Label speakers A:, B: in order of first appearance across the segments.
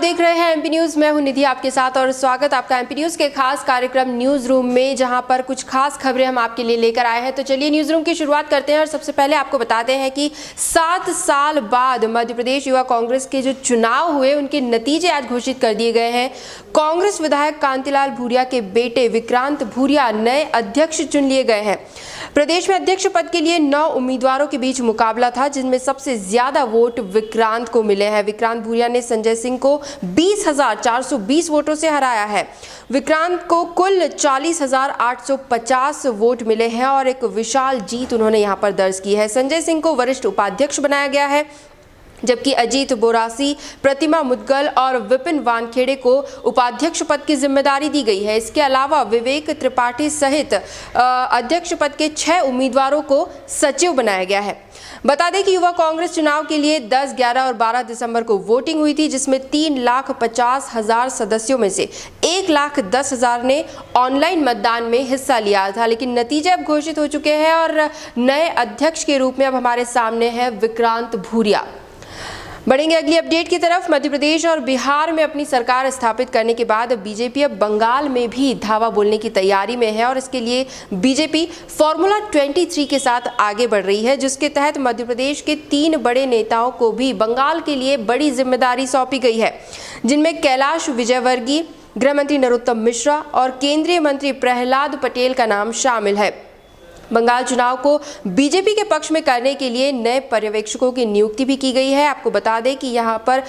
A: देख रहे हैं एमपी न्यूज। मैं हूं निधि आपके साथ और स्वागत आपका एमपी न्यूज के खास कार्यक्रम न्यूज रूम में, जहां पर कुछ खास खबरें हम आपके लिए लेकर आए हैं। तो चलिए न्यूज रूम की शुरुआत करते हैं और सबसे पहले आपको बताते हैं कि 7 साल बाद मध्य प्रदेश युवा कांग्रेस के जो चुनाव हुए उनके नतीजे आज घोषित कर दिए गए हैं। कांग्रेस विधायक कांतिलाल भूरिया के बेटे विक्रांत भूरिया नए अध्यक्ष चुन लिए गए हैं। प्रदेश में अध्यक्ष पद के लिए 9 उम्मीदवारों के बीच मुकाबला था, जिनमें सबसे ज्यादा वोट विक्रांत को मिले हैं। विक्रांत भूरिया ने संजय सिंह को 20,420 वोटों से हराया है। विक्रांत को कुल 40,850 वोट मिले हैं और एक विशाल जीत उन्होंने यहां पर दर्ज की है। संजय सिंह को वरिष्ठ उपाध्यक्ष बनाया गया है, जबकि अजीत बोरासी, प्रतिमा मुदगल और विपिन वानखेड़े को उपाध्यक्ष पद की जिम्मेदारी दी गई है। इसके अलावा विवेक त्रिपाठी सहित अध्यक्ष पद के 6 उम्मीदवारों को सचिव बनाया गया है। बता दें कि युवा कांग्रेस चुनाव के लिए 10, 11 और 12 दिसंबर को वोटिंग हुई थी, जिसमें 3,50,000 सदस्यों में से 1,10,000 ने ऑनलाइन मतदान में हिस्सा लिया था। लेकिन नतीजे अब घोषित हो चुके हैं और नए अध्यक्ष के रूप में अब हमारे सामने है विक्रांत भूरिया। बढ़ेंगे अगली अपडेट की तरफ। मध्य प्रदेश और बिहार में अपनी सरकार स्थापित करने के बाद बीजेपी अब बंगाल में भी धावा बोलने की तैयारी में है और इसके लिए बीजेपी फॉर्मूला 23 के साथ आगे बढ़ रही है, जिसके तहत मध्य प्रदेश के 3 बड़े नेताओं को भी बंगाल के लिए बड़ी जिम्मेदारी सौंपी गई है, जिनमें कैलाश विजयवर्गीय, गृह मंत्री नरोत्तम मिश्रा और केंद्रीय मंत्री प्रहलाद पटेल का नाम शामिल है। बंगाल चुनाव को बीजेपी के पक्ष में करने के लिए नए पर्यवेक्षकों की नियुक्ति भी की गई है। आपको बता दें कि यहाँ पर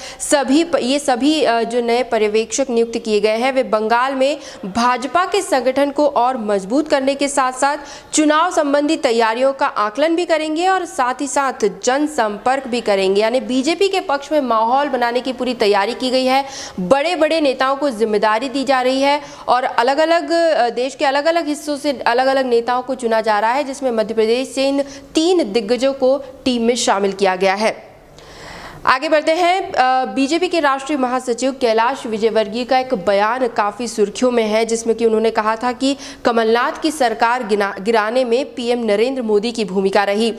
A: ये सभी जो नए पर्यवेक्षक नियुक्त किए गए हैं वे बंगाल में भाजपा के संगठन को और मजबूत करने के साथ साथ चुनाव संबंधी तैयारियों का आकलन भी करेंगे और साथ ही साथ जनसंपर्क भी करेंगे। यानी बीजेपी के पक्ष में माहौल बनाने की पूरी तैयारी की गई है। बड़े बड़े नेताओं को जिम्मेदारी दी जा रही है और अलग अलग देश के अलग अलग हिस्सों से अलग अलग नेताओं को चुना जा रहा है, जिसमें मध्य प्रदेश से इन 3 दिग्गजों को टीम में शामिल किया गया है। आगे बढ़ते हैं। बीजेपी के राष्ट्रीय महासचिव कैलाश विजयवर्गीय का एक बयान काफी सुर्खियों में है, जिसमें कि उन्होंने कहा था कि कमलनाथ की सरकार गिराने में पीएम नरेंद्र मोदी की भूमिका रही।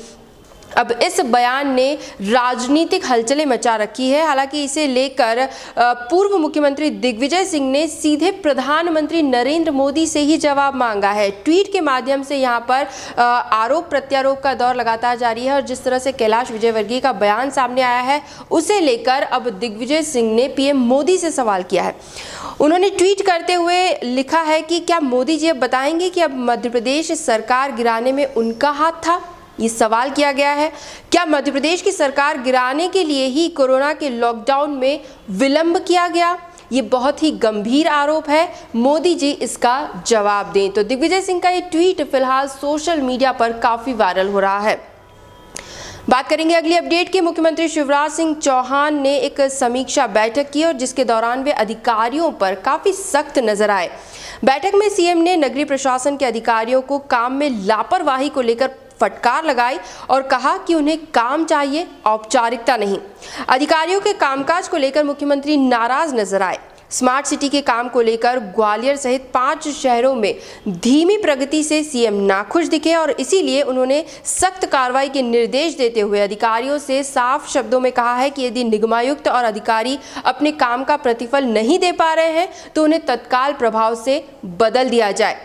A: अब इस बयान ने राजनीतिक हलचलें मचा रखी है। हालांकि इसे लेकर पूर्व मुख्यमंत्री दिग्विजय सिंह ने सीधे प्रधानमंत्री नरेंद्र मोदी से ही जवाब मांगा है। ट्वीट के माध्यम से यहां पर आरोप प्रत्यारोप का दौर लगातार जारी है और जिस तरह से कैलाश विजयवर्गीय का बयान सामने आया है उसे लेकर अब दिग्विजय सिंह ने पीएम मोदी से सवाल किया है। उन्होंने ट्वीट करते हुए लिखा है कि क्या मोदी जी अब बताएंगे कि अब मध्य प्रदेश सरकार गिराने में उनका हाथ था? ये सवाल किया गया है। क्या मध्य प्रदेश की सरकार गिराने के लिए ही कोरोना के लॉकडाउन में विलंब किया गया? ये बहुत ही गंभीर आरोप है। मोदी जी इसका जवाब दें। तो दिग्विजय सिंह का ये ट्वीट फिलहाल सोशल मीडिया पर काफी वायरल हो रहा है। बात करेंगे अगली अपडेट की। मुख्यमंत्री शिवराज सिंह चौहान ने एक समीक्षा बैठक की और जिसके दौरान वे अधिकारियों पर काफी सख्त नजर आए। बैठक में सीएम ने नगरीय प्रशासन के अधिकारियों को काम में लापरवाही को लेकर फटकार लगाई और कहा कि उन्हें काम चाहिए, औपचारिकता नहीं। अधिकारियों के कामकाज को लेकर मुख्यमंत्री नाराज नजर आए। स्मार्ट सिटी के काम को लेकर ग्वालियर सहित 5 शहरों में धीमी प्रगति से सीएम नाखुश दिखे और इसीलिए उन्होंने सख्त कार्रवाई के निर्देश देते हुए अधिकारियों से साफ शब्दों में कहा है कि यदि निगमायुक्त और अधिकारी अपने काम का प्रतिफल नहीं दे पा रहे हैं तो उन्हें तत्काल प्रभाव से बदल दिया जाए।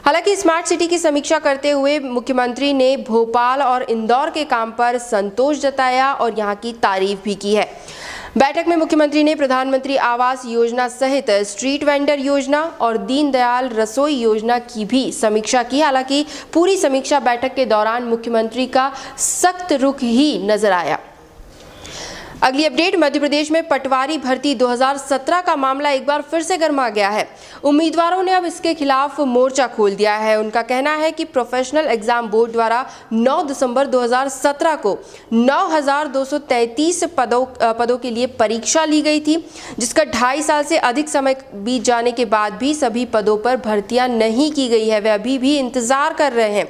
A: हालांकि स्मार्ट सिटी की समीक्षा करते हुए मुख्यमंत्री ने भोपाल और इंदौर के काम पर संतोष जताया और यहां की तारीफ भी की है। बैठक में मुख्यमंत्री ने प्रधानमंत्री आवास योजना सहित स्ट्रीट वेंडर योजना और दीनदयाल रसोई योजना की भी समीक्षा की। हालांकि पूरी समीक्षा बैठक के दौरान मुख्यमंत्री का सख्त रुख ही नजर आया। अगली अपडेट। मध्य प्रदेश में पटवारी भर्ती 2017 का मामला एक बार फिर से गर्मा गया है। उम्मीदवारों ने अब इसके खिलाफ मोर्चा खोल दिया है। उनका कहना है कि प्रोफेशनल एग्जाम बोर्ड द्वारा 9 दिसंबर 2017 को 9,233 पदों के लिए परीक्षा ली गई थी, जिसका 2.5 साल से अधिक समय बीत जाने के बाद भी सभी पदों पर भर्तियां नहीं की गई है। वे अभी भी इंतजार कर रहे हैं।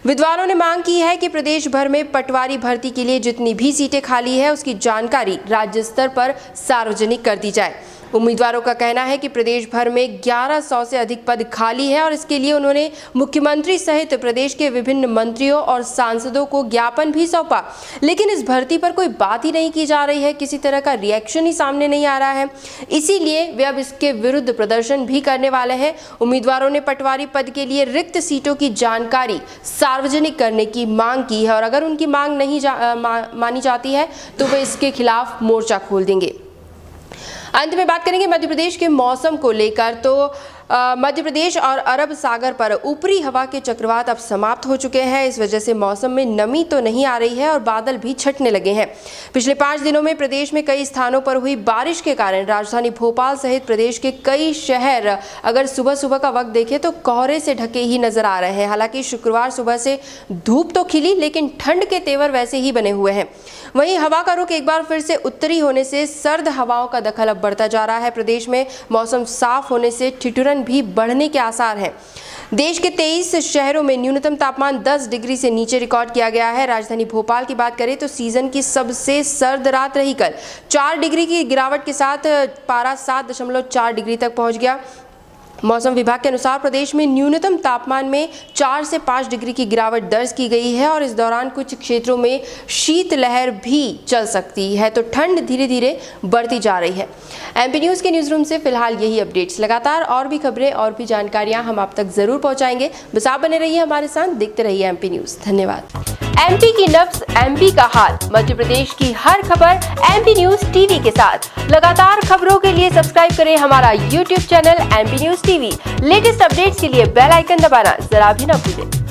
A: विद्वानों ने मांग की है कि प्रदेश भर में पटवारी भर्ती के लिए जितनी भी सीटें खाली है उसकी जानकारी राज्य स्तर पर सार्वजनिक कर दी जाए। उम्मीदवारों का कहना है कि प्रदेश भर में 1100 से अधिक पद खाली है और इसके लिए उन्होंने मुख्यमंत्री सहित प्रदेश के विभिन्न मंत्रियों और सांसदों को ज्ञापन भी सौंपा, लेकिन इस भर्ती पर कोई बात ही नहीं की जा रही है, किसी तरह का रिएक्शन ही सामने नहीं आ रहा है। इसीलिए वे अब इसके विरुद्ध प्रदर्शन भी करने वाले हैं। उम्मीदवारों ने पटवारी पद के लिए रिक्त सीटों की जानकारी सार्वजनिक करने की मांग की है और अगर उनकी मांग नहीं मानी जाती है तो वे इसके खिलाफ मोर्चा खोल देंगे। अंत में बात करेंगे मध्य प्रदेश के मौसम को लेकर। तो मध्य प्रदेश और अरब सागर पर ऊपरी हवा के चक्रवात अब समाप्त हो चुके हैं। इस वजह से मौसम में नमी तो नहीं आ रही है और बादल भी छटने लगे हैं। पिछले 5 दिनों में प्रदेश में कई स्थानों पर हुई बारिश के कारण राजधानी भोपाल सहित प्रदेश के कई शहर अगर सुबह सुबह का वक्त देखें तो कोहरे से ढके ही नजर आ रहे हैं। हालांकि शुक्रवार सुबह से धूप तो खिली, लेकिन ठंड के तेवर वैसे ही बने हुए हैं। वहीं हवा का रुख एक बार फिर से उत्तरी होने से सर्द हवाओं का दखल अब बढ़ता जा रहा है। प्रदेश में मौसम साफ होने से ठिठुरन भी बढ़ने के आसार हैं। देश के 23 शहरों में न्यूनतम तापमान 10 डिग्री से नीचे रिकॉर्ड किया गया है। राजधानी भोपाल की बात करें तो सीजन की सबसे सर्द रात रही कल। 4 डिग्री की गिरावट के साथ पारा 7.4 डिग्री तक पहुंच गया। मौसम विभाग के अनुसार प्रदेश में न्यूनतम तापमान में 4 से 5 डिग्री की गिरावट दर्ज की गई है और इस दौरान कुछ क्षेत्रों में शीतलहर भी चल सकती है, तो ठंड धीरे धीरे बढ़ती जा रही है। एमपी न्यूज़ के न्यूज़ रूम से फिलहाल यही अपडेट्स। लगातार और भी खबरें और भी जानकारियां हम आप तक जरूर पहुंचाएंगे। बस आप बने रहिए हमारे साथ, देखते रहिए एमपी न्यूज़। धन्यवाद। एमपी की नब्ज, एमपी का हाल, मध्य प्रदेश की हर खबर एमपी न्यूज़ टीवी के साथ। लगातार खबरों के लिए सब्सक्राइब करें हमारा YouTube channel MP news TV. Latest updates के लिए बेल आइकन दबाना जरा भी न भूलें।